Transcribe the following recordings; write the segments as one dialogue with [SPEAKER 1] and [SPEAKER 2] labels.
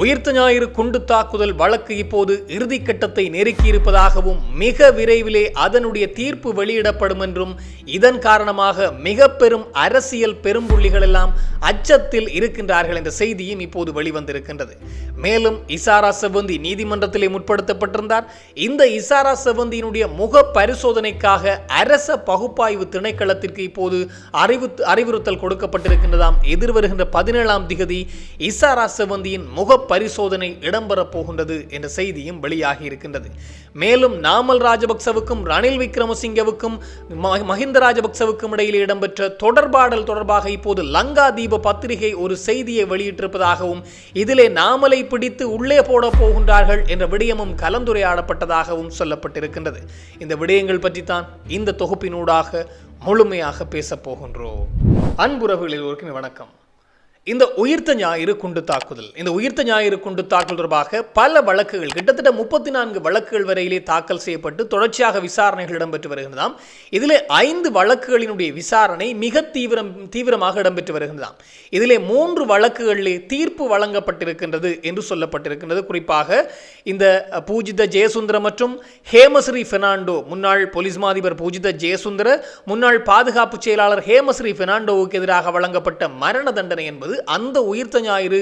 [SPEAKER 1] உயிர்த்த ஞாயிறு குண்டு தாக்குதல் வழக்கு இப்போது இறுதிக்கட்டத்தை நெருக்கியிருப்பதாகவும் மிக விரைவிலே அதனுடைய தீர்ப்பு வெளியிடப்படும் என்றும் இதன் காரணமாக மிக பெரும் அரசியல் பெரும்புள்ளிகள் எல்லாம் அச்சத்தில் இருக்கின்றார்கள் என்ற செய்தியும் இப்போது வெளிவந்திருக்கின்றது. மேலும் இசாரா செவ்வந்தி நீதிமன்றத்திலே முற்படுத்தப்பட்டிருந்தார். இந்த இசாரா செவ்வந்தியினுடைய முக பரிசோதனைக்காக அரச பகுப்பாய்வு திணைக்களத்திற்கு இப்போது அறிவுறுத்தல் கொடுக்கப்பட்டிருக்கின்றதாம். எதிர்வருகின்ற 17ஆம் திகதி இசாரா செவ்வந்தியின் முக பரிசோதனை இடம்பெறப் போகின்றது என்ற செய்தியும் வெளியாகி இருக்கின்றது. மேலும் நாமல் ராஜபக்சவுக்கும் ரணில் விக்ரமசிங்கவுக்கும் மஹிந்த ராஜபக்சவுக்கும் இடையில் இடம்பெற்ற தொடர்பாடல் தொடர்பாக இப்போது லங்கா தீப பத்திரிகை ஒரு செய்தியை வெளியிட்டிருப்பதாகவும் இதிலே நாமலை பிடித்து உள்ளே போட போகின்றார்கள் என்ற விடயமும் கலந்துரையாடப்பட்டதாகவும் சொல்லப்பட்டிருக்கின்றது. இந்த விடயங்கள் பற்றித்தான் இந்த தொகுப்பினூடாக முழுமையாக பேசப் போகின்றோம். அன்புறவுகளில் எல்லோருக்கும் வணக்கம். இந்த உயிர்த்த ஞாயிறு குண்டு தாக்குதல் தொடர்பாக பல வழக்குகள், கிட்டத்தட்ட 34 வழக்குகள் வரையிலே தாக்கல் செய்யப்பட்டு தொடர்ச்சியாக விசாரணைகள் இடம்பெற்று வருகின்றதாம். இதிலே 5 வழக்குகளினுடைய விசாரணை மிக தீவிரமாக இடம்பெற்று வருகின்றதாம். இதிலே 3 வழக்குகளிலே தீர்ப்பு வழங்கப்பட்டிருக்கின்றது என்று சொல்லப்பட்டிருக்கின்றது. குறிப்பாக இந்த பூஜித ஜெயசுந்தர மற்றும் ஹேமஸ்ரீ பெர்னாண்டோ, முன்னாள் போலீஸ் மாதிபர் பூஜித ஜெயசுந்தர, முன்னாள் பாதுகாப்பு செயலாளர் ஹேமஸ்ரீ பெர்னாண்டோவுக்கு எதிராக வழங்கப்பட்ட மரண தண்டனை என்பது அந்த உயிர்த்த ஞாயிறு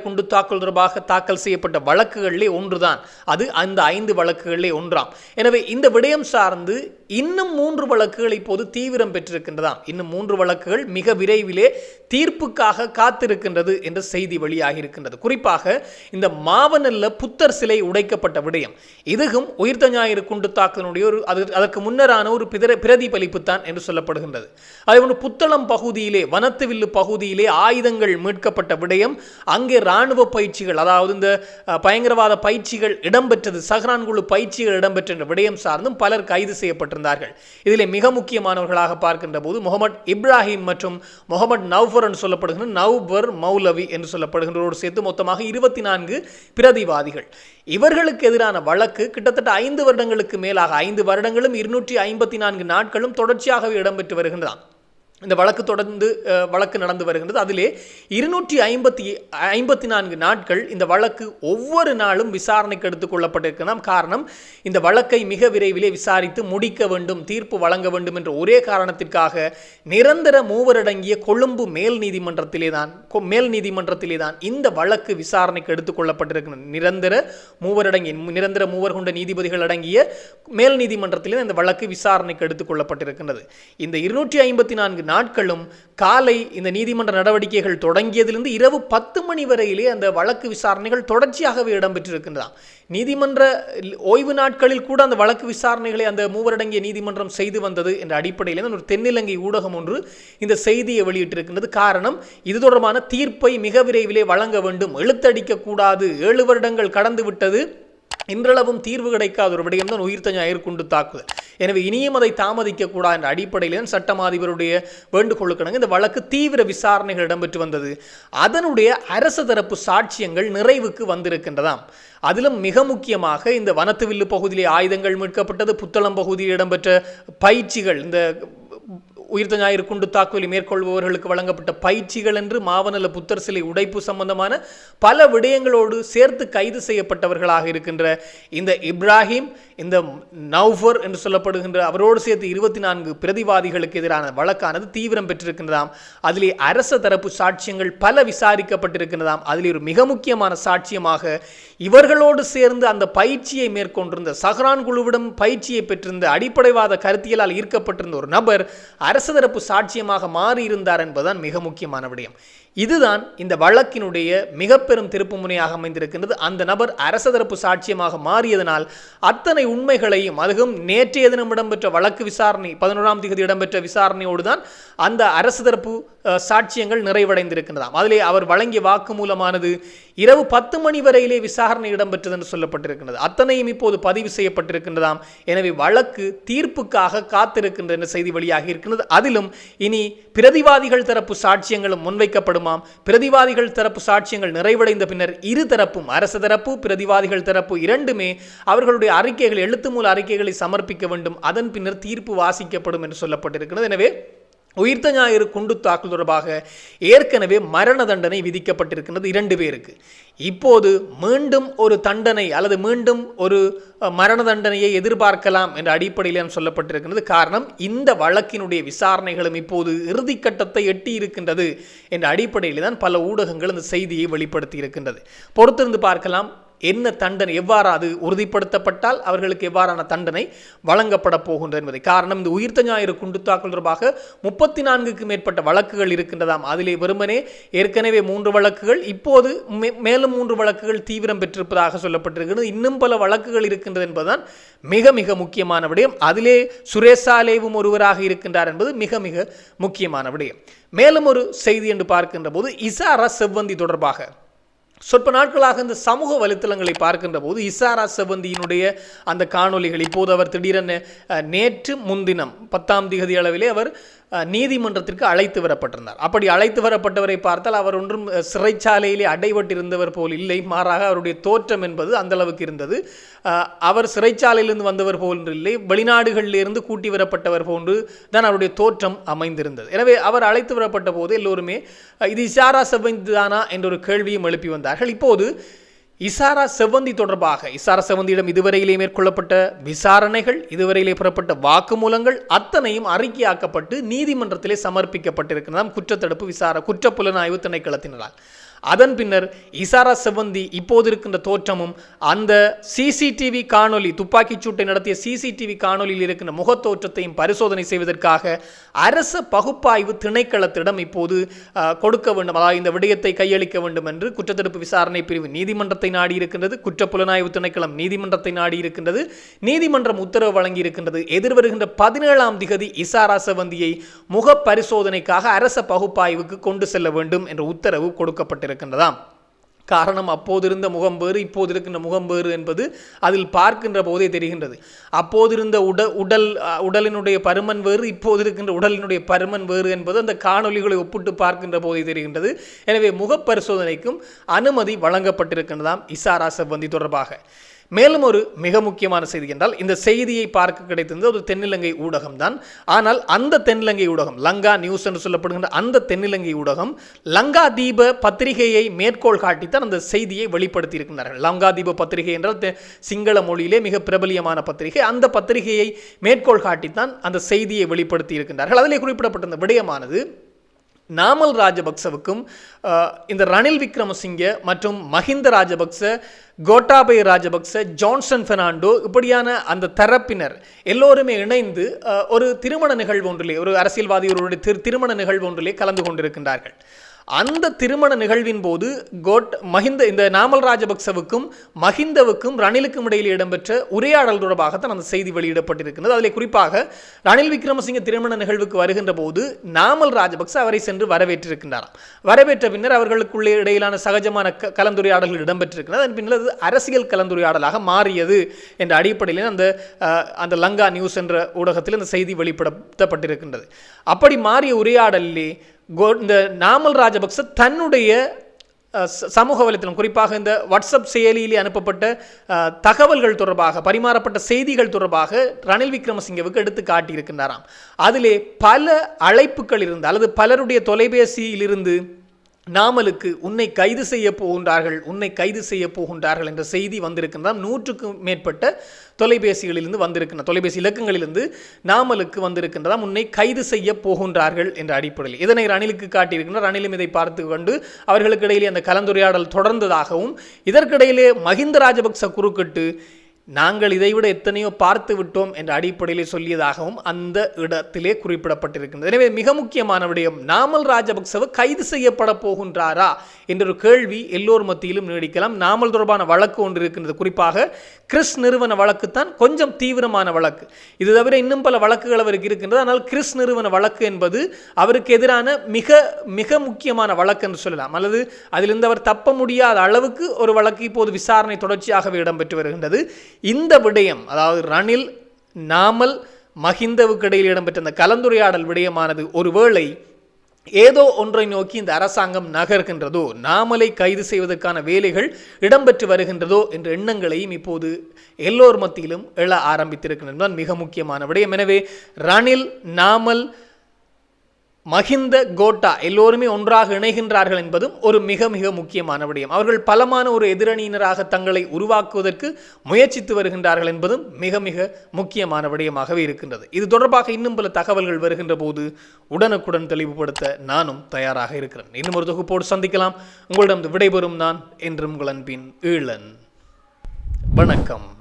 [SPEAKER 1] குண்டு தாக்குதல் தொடர்பாக தாக்கல் செய்யப்பட்ட வழக்குகளிலே ஒன்றுதான். அது அந்த 5 வழக்குகளிலே ஒன்றாம். எனவே இந்த விடயம் சார்ந்து இன்னும் 3 வழக்குகள் இப்போது தீவிரம் பெற்றிருக்கின்றதாம். இன்னும் 3 வழக்குகள் மிக விரைவிலே தீர்ப்புக்காக காத்திருக்கின்றது என்ற செய்தி வெளியாகி இருக்கின்றது. குறிப்பாக இந்த மாவனல்ல புத்தர் சிலை உடைக்கப்பட்ட விடயம், இதுவும் உயிர்த்த ஞாயிறு குண்டு தாக்குதலுடைய அதற்கு முன்னரான ஒரு பிரதிபலிப்பு தான் என்று சொல்லப்படுகின்றது. அதேபோன்று புத்தளம் பகுதியிலே, வனத்துவில்லு பகுதியிலே ஆயுதங்கள் மீட்கப்பட்ட விடயம், அங்கே இராணுவ பயிற்சிகள், அதாவது இந்த பயங்கரவாத பயிற்சிகள் இடம்பெற்றது, சஹ்ரான் குழு பயிற்சிகள் இடம்பெற்ற விடயம் சார்ந்தும் பலர் கைது செய்யப்பட்டிருந்தார்கள். இதிலே மிக முக்கியமானவர்களாக பார்க்கின்ற போது முகமது இப்ராஹிம் மற்றும் முகமது நவ்ஃபர் என்று சொல்லப்படுகின்ற நவ்பர் மௌலவி என்று சொல்லப்படுகின்றோடு சேர்த்து மொத்தமாக 24 பிரதிவாதிகள். இவர்களுக்கு எதிரான வழக்கு கிட்டத்தட்ட 5 வருடங்களுக்கு மேலாக, 5 வருடங்களும் 254 நாட்களும் தொடர்ச்சியாகவே இடம்பெற்று வருகின்றன. இந்த வழக்கு நடந்து வருகின்றது. அதிலே 254 நாட்கள் இந்த வழக்கு ஒவ்வொரு நாளும் விசாரணைக்கு எடுத்துக் கொள்ளப்பட்டிருக்கலாம். காரணம், இந்த வழக்கை மிக விரைவிலே விசாரித்து முடிக்க வேண்டும், தீர்ப்பு வழங்க வேண்டும் என்ற ஒரே காரணத்திற்காக நிரந்தர மூவரடங்கிய கொழும்பு மேல் நீதிமன்றத்திலே தான் இந்த வழக்கு விசாரணைக்கு எடுத்துக் கொள்ளப்பட்டிருக்கிறது. நிரந்தர மூவர் கொண்ட நீதிபதிகள் அடங்கிய மேல் நீதிமன்றத்திலே இந்த வழக்கு விசாரணைக்கு எடுத்துக் கொள்ளப்பட்டிருக்கின்றது. இந்த 254 நாட்களும் காலை இந்த நீதிமன்ற நடவடிக்கைகள் தொடங்கியதிலிருந்து இரவு 10 மணி வரையிலே அந்த வழக்கு விசாரணைகள் தொடர்ச்சியாகவே இடம்பெற்றிருக்கின்றன. நீதிமன்ற ஓய்வு நாட்களில் கூட அந்த வழக்கு விசாரணைகளை அந்த மூவரடங்கிய நீதிமன்றம் செய்து வந்தது என்ற அடிப்படையில் ஒரு தென்னிலங்கை ஊடகம் ஒன்று இந்த செய்தியை வெளியிட்டிருக்கின்றது. காரணம், இது தொடர்பான தீர்ப்பை மிக விரைவிலே வழங்க வேண்டும், எழுத்தடிக்க கூடாது, 7 வருடங்கள் கடந்து விட்டது, இன்றளவும் தீர்வு கிடைக்காத ஒரு விடயம் தான் உயிர்த்த ஞாயிறு குண்டு தாக்குதல். எனவே இனியும் அதை தாமதிக்க கூடாது என்ற அடிப்படையில் சட்டமாதிபருடைய வேண்டுகோளுக்கிணங்க இந்த வழக்கு தீவிர விசாரணைகள் இடம்பெற்று வந்தது. அதனுடைய அரச தரப்பு சாட்சியங்கள் நிறைவுக்கு வந்திருக்கின்றதாம். அதிலும் மிக முக்கியமாக இந்த வனத்துவில்லு பகுதியிலே ஆயுதங்கள் மீட்கப்பட்டது, புத்தளம் பகுதியில் இடம்பெற்ற பயிற்சிகள், இந்த உயிர்த்த ஞாயிறு குண்டு தாக்குதலை மேற்கொள்பவர்களுக்கு வழங்கப்பட்ட பயிற்சிகள் என்று மாவனல்ல புத்தர் சிலை உடைப்பு சம்பந்தமான பல விடயங்களோடு சேர்த்து கைது செய்யப்பட்டவர்களாக இருக்கின்ற இந்த இப்ராஹிம், இந்த நவ்ஃபர் என்று சொல்லப்படுகின்ற அவரோடு சேர்த்து 24 பிரதிவாதிகளுக்கு எதிரான வழக்கானது தீவிரம் பெற்றிருக்கின்றதாம். அதிலே அரச தரப்பு சாட்சியங்கள் பல விசாரிக்கப்பட்டிருக்கின்றதாம். அதில் ஒரு மிக முக்கியமான சாட்சியமாக இவர்களோடு சேர்ந்து அந்த பயிற்சியை மேற்கொண்டிருந்த, சஹ்ரான் குழுவிடம் பயிற்சியை பெற்றிருந்த, அடிப்படைவாத கருத்தியலால் ஈர்க்கப்பட்டிருந்த ஒரு நபர் அரச தரப்பு சாட்சியமாக மாறியிருந்தார் என்பதுதான் மிக முக்கியமான விடயம். இதுதான் இந்த வழக்கினுடைய மிக பெரும் திருப்பு முனையாக அமைந்திருக்கின்றது. அந்த நபர் அரச தரப்பு சாட்சியமாக மாறியதனால் அத்தனை உண்மைகளையும், அதுவும் நேற்றைய தினம் இடம்பெற்ற வழக்கு விசாரணை 11ஆம் தேதி இடம்பெற்ற விசாரணையோடு தான் அந்த அரசு தரப்பு சாட்சியங்கள் நிறைவடைந்திருக்கின்றதாம். அதிலே அவர் வழங்கிய வாக்குமூலமானது இரவு 10 மணி வரையிலே விசாரணை இடம்பெற்றது என்று சொல்லப்பட்டிருக்கின்றது. அத்தனையும் இப்போது பதிவு செய்யப்பட்டிருக்கின்றதாம். எனவே வழக்கு தீர்ப்புக்காக காத்திருக்கின்ற என்ற செய்தி வெளியாகி இருக்கின்றது. அதிலும் இனி பிரதிவாதிகள் தரப்பு சாட்சியங்களும் முன்வைக்கப்படுமாம். பிரதிவாதிகள் தரப்பு சாட்சியங்கள் நிறைவடைந்த பின்னர் இரு தரப்பும், அரசு தரப்பு, பிரதிவாதிகள் தரப்பு இரண்டுமே அவர்களுடைய அறிக்கைகள், எழுத்து மூல அறிக்கைகளை சமர்ப்பிக்க வேண்டும். அதன் பின்னர் தீர்ப்பு வாசிக்கப்படும் என்று சொல்லப்பட்டிருக்கிறது. எனவே உயிர்த்த ஞாயிறு குண்டு தாக்குதல் தொடர்பாக ஏற்கனவே மரண தண்டனை விதிக்கப்பட்டிருக்கின்றது 2 பேருக்கு. இப்போது மீண்டும் ஒரு தண்டனை அல்லது மீண்டும் ஒரு மரண தண்டனையை எதிர்பார்க்கலாம் என்ற அடிப்படையில் சொல்லப்பட்டிருக்கிறது. காரணம், இந்த வழக்கினுடைய விசாரணைகளும் இப்போது இறுதிக்கட்டத்தை எட்டி இருக்கின்றது என்ற அடிப்படையில் தான் பல ஊடகங்கள் இந்த செய்தியை வெளிப்படுத்தி இருக்கின்றது. பொறுத்திருந்து பார்க்கலாம் என்ன தண்டனை, எவ்வாறு அது உறுதிப்படுத்தப்பட்டால் அவர்களுக்கு எவ்வாறான தண்டனை வழங்கப்பட போகின்றது என்பதை. காரணம், இந்த உயிர்த்த ஞாயிறு குண்டு தாக்குதல் தொடர்பாக 34க்கும் மேற்பட்ட வழக்குகள் இருக்கின்றதாம். அதிலே வெறுமனே ஏற்கனவே 3 வழக்குகள், இப்போது மேலும் 3 வழக்குகள் தீவிரம் பெற்றிருப்பதாக சொல்லப்பட்டிருக்கிறது. இன்னும் பல வழக்குகள் இருக்கின்றது என்பதுதான் மிக மிக முக்கியமான விடயம். அதிலே சுரேசாலேவும் ஒருவராக இருக்கின்றார் என்பது மிக மிக முக்கியமான விடயம். மேலும் ஒரு செய்தி என்று பார்க்கின்ற போது இசாரா செவ்வந்தி தொடர்பாக சொற்ப நாட்களாக இந்த சமூக வலைத்தளங்களை பார்க்கின்ற போது இசாரா செவ்வந்தியினுடைய அந்த காணொலிகள் இப்போது அவர் திடீரென நேற்று முன்தினம் 10ஆம் தேதி அளவிலே அவர் நீதிமன்றத்திற்கு அழைத்து வரப்பட்டிருந்தார். அப்படி அழைத்து வரப்பட்டவரை பார்த்தால் அவர் ஒன்றும் சிறைச்சாலையிலே அடைபட்டிருந்தவர் போல் இல்லை, மாறாக அவருடைய தோற்றம் என்பது அந்த அளவுக்கு இருந்தது. அவர் சிறைச்சாலையிலிருந்து வந்தவர் போன்று இல்லை, வெளிநாடுகளிலிருந்து கூட்டி வரப்பட்டவர் போன்று தான் அவருடைய தோற்றம் அமைந்திருந்தது. எனவே அவர் அழைத்து வரப்பட்ட போது எல்லோருமே இது இசாரா செவ்வந்தி தானா என்ற ஒரு கேள்வியும் எழுப்பி வந்தார்கள். இப்போது இசாரா செவ்வந்தி தொடர்பாக இசாரா செவ்வந்தியிடம் இதுவரையிலே மேற்கொள்ளப்பட்ட விசாரணைகள், இதுவரையிலே பெறப்பட்ட வாக்குமூலங்கள் அத்தனையும் அறிக்கையாக்கப்பட்டு நீதிமன்றத்திலே சமர்ப்பிக்கப்பட்டிருக்கிறதாம் குற்றத்தடுப்பு குற்றப்புலனாய்வு திணைக்களத்தினரால். அதன் பின்னர் இசாரா செவ்வந்தி இப்போது இருக்கின்ற தோற்றமும் அந்த சிசிடிவி காணொலி, துப்பாக்கிச் சூட்டை நடத்திய சிசிடிவி காணொலியில் இருக்கின்ற முகத்தோற்றத்தையும் பரிசோதனை செய்வதற்காக அரச பகுப்பாய்வு திணைக்களத்திடம் இப்போது கொடுக்க வேண்டும், அதாவது இந்த விடயத்தை கையளிக்க வேண்டும் என்று குற்றத்தடுப்பு விசாரணை பிரிவு நீதிமன்றத்தை நாடி இருக்கின்றது. குற்றப்புலனாய்வு திணைக்களம் நீதிமன்றத்தை நாடி இருக்கின்றது. நீதிமன்றம் உத்தரவு வழங்கி இருக்கின்றது. எதிர்வருகின்ற 17ஆம் தேதி இசாரா செவ்வந்தியை முக பரிசோதனைக்காக அரச பகுப்பாய்வுக்கு கொண்டு செல்ல வேண்டும் என்ற உத்தரவு கொடுக்கப்பட்டிருக்கிறது. காரணம், அப்போது இருந்த முகம் வேறு, இப்போது இருக்கின்ற முகம் வேறு என்பது அதில் பார்க்கின்ற போதே தெரிகின்றது. அப்போது இருந்த உடலினுடைய பருமன் வேறு, இப்போது இருக்கின்ற உடலினுடைய பருமன் வேறு என்பது அந்த காணொலிகளை ஒப்பிட்டு பார்க்கின்ற போதே தெரிகின்றது. எனவே முகப்பரிசோதனைக்கும் அனுமதி வழங்கப்பட்டிருக்கின்றதாம் இசாரா செவ்வந்தி தொடர்பாக. மேலும் ஒரு மிக முக்கியமான செய்தி என்றால், இந்த செய்தியை பார்க்க கிடைத்திருந்தது ஒரு தென்னிலங்கை ஊடகம் தான். ஆனால் அந்த தென்னிலங்கை ஊடகம், லங்கா நியூஸ் என்று சொல்லப்படுகின்ற அந்த தென்னிலங்கை ஊடகம் லங்கா தீப பத்திரிகையை மேற்கோள் காட்டித்தான் அந்த செய்தியை வெளிப்படுத்தி இருக்கின்றார்கள். லங்கா தீப பத்திரிகை என்றால் சிங்கள மொழியிலே மிக பிரபலியமான பத்திரிகை. அந்த பத்திரிகையை மேற்கோள் காட்டித்தான் அந்த செய்தியை வெளிப்படுத்தி இருக்கின்றார்கள். அதிலே குறிப்பிடப்பட்ட விடயமானது நாமல் ராஜபக்சவுக்கும் இந்த ரணில் விக்ரமசிங்கே மற்றும் மஹிந்த ராஜபக்ச, கோட்டாபய ராஜபக்ச, ஜான்சன் பெர்னாண்டோ இப்படியான அந்த தரப்பினர் எல்லோருமே இணைந்து ஒரு திருமண நிகழ்வு ஒன்றிலே, ஒரு அரசியல்வாதிகளுடைய திருமண நிகழ்வு ஒன்றிலே கலந்து கொண்டிருக்கின்றார்கள். அந்த திருமண நிகழ்வின் போது இந்த நாமல் ராஜபக்சவுக்கும் மஹிந்தவுக்கும் ரணிலுக்கும் இடையில் இடம்பெற்ற உரையாடல் தொடர்பாகத்தான் அந்த செய்தி வெளியிடப்பட்டிருக்கிறது. அதில் குறிப்பாக ரணில் விக்ரமசிங்கே திருமண நிகழ்வுக்கு வருகின்ற போது நாமல் ராஜபக்ச அவரை சென்று வரவேற்றிருக்கின்றாராம். வரவேற்ற பின்னர் அவர்களுக்குள்ளே இடையிலான சகஜமான கலந்துரையாடல்கள் இடம்பெற்றிருக்கிறது. அதன் பின்னர் அது அரசியல் கலந்துரையாடலாக மாறியது என்ற அடிப்படையில் அந்த லங்கா நியூஸ் என்ற ஊடகத்தில் அந்த செய்தி வெளிப்படுத்தப்பட்டிருக்கின்றது. அப்படி மாறிய உரையாடலிலே இந்த நாமல் ராஜபக்ச தன்னுடைய சமூக வலைத்தளம், குறிப்பாக இந்த வாட்ஸ்அப் செயலியிலே அனுப்பப்பட்ட தகவல்கள் தொடர்பாக, பரிமாறப்பட்ட செய்திகள் தொடர்பாக ரணில் விக்ரமசிங்கவுக்கு எடுத்து காட்டியிருக்கின்றாராம். அதிலே பல அழைப்புகள் இருந்து அல்லது பலருடைய தொலைபேசியிலிருந்து நாமலுக்கு உன்னை கைது செய்ய போகின்றார்கள் என்ற செய்தி வந்திருக்கின்றாம். 100க்கும் மேற்பட்ட தொலைபேசிகளிலிருந்து வந்திருக்கின்ற தொலைபேசி இலக்கங்களிலிருந்து நாமலுக்கு வந்திருக்கின்றதாம், உன்னை கைது செய்ய போகின்றார்கள் என்ற அடிப்படையில். இதனை ரணிலுக்கு காட்டியிருக்கின்றார். ரணிலும் இதை பார்த்து கொண்டு அவர்களுக்கு இடையிலே அந்த கலந்துரையாடல் தொடர்ந்ததாகவும், இதற்கிடையிலே மஹிந்த ராஜபக்ச குறுக்கிட்டு நாங்கள் இதைவிட எத்தனையோ பார்த்து விட்டோம் என்ற அடிப்படையில் சொல்லியதாகவும் அந்த இடத்திலே குறிப்பிடப்பட்டிருக்கின்றது. எனவே மிக முக்கியமான விடயம், நாமல் ராஜபக்சவ கைது செய்யப்பட போகின்றாரா என்ற ஒரு கேள்வி எல்லோர் மத்தியிலும் நீடிக்கலாம். நாமல் தொடர்பான வழக்கு ஒன்று இருக்கின்றது. குறிப்பாக கிறிஸ் நிறுவன வழக்கு தான் கொஞ்சம் தீவிரமான வழக்கு. இது தவிர இன்னும் பல வழக்குகள் அவருக்கு இருக்கின்றது. ஆனால் கிறிஸ் நிறுவன வழக்கு என்பது அவருக்கு எதிரான மிக மிக முக்கியமான வழக்கு என்று சொல்லலாம். அல்லது அதிலிருந்து அவர் தப்ப முடியாத அளவுக்கு ஒரு வழக்கு இப்போது விசாரணை தொடர்ச்சியாகவே இடம்பெற்று வருகின்றது. இந்த விடயம், அதாவது ரணில், நாமல், மஹிந்தவுக்கு இடையில் இடம்பெற்ற அந்த கலந்துரையாடல் விடயமானது ஒருவேளை ஏதோ ஒன்றை நோக்கி இந்த அரசாங்கம் நகர்கின்றதோ, நாமலை கைது செய்வதற்கான வேலைகள் இடம்பெற்று வருகின்றதோ என்ற எண்ணங்களையும் இப்போது எல்லோர் மத்தியிலும் எழ ஆரம்பித்திருக்கின்றன மிக முக்கியமான விடயம். எனவே ரணில், நாமல், மஹிந்த கோட்டா எல்லோருமே ஒன்றாக இணைகின்றார்கள் என்பதும் ஒரு மிக மிக முக்கியமான விடயம். அவர்கள் பலமான ஒரு எதிரணியினராக தங்களை உருவாக்குவதற்கு முயற்சித்து வருகின்றார்கள் என்பதும் மிக மிக முக்கியமான விடயமாகவே இருக்கின்றது. இது தொடர்பாக இன்னும் பல தகவல்கள் வருகின்ற போது உடனுக்குடன் தெளிவுபடுத்த நானும் தயாராக இருக்கிறேன். இன்னும் ஒரு தொகுப்போடு சந்திக்கலாம். உங்களிடம் விடைபெறும் நான் என்றும் உங்கள் அன்பின் ஈழன். வணக்கம்.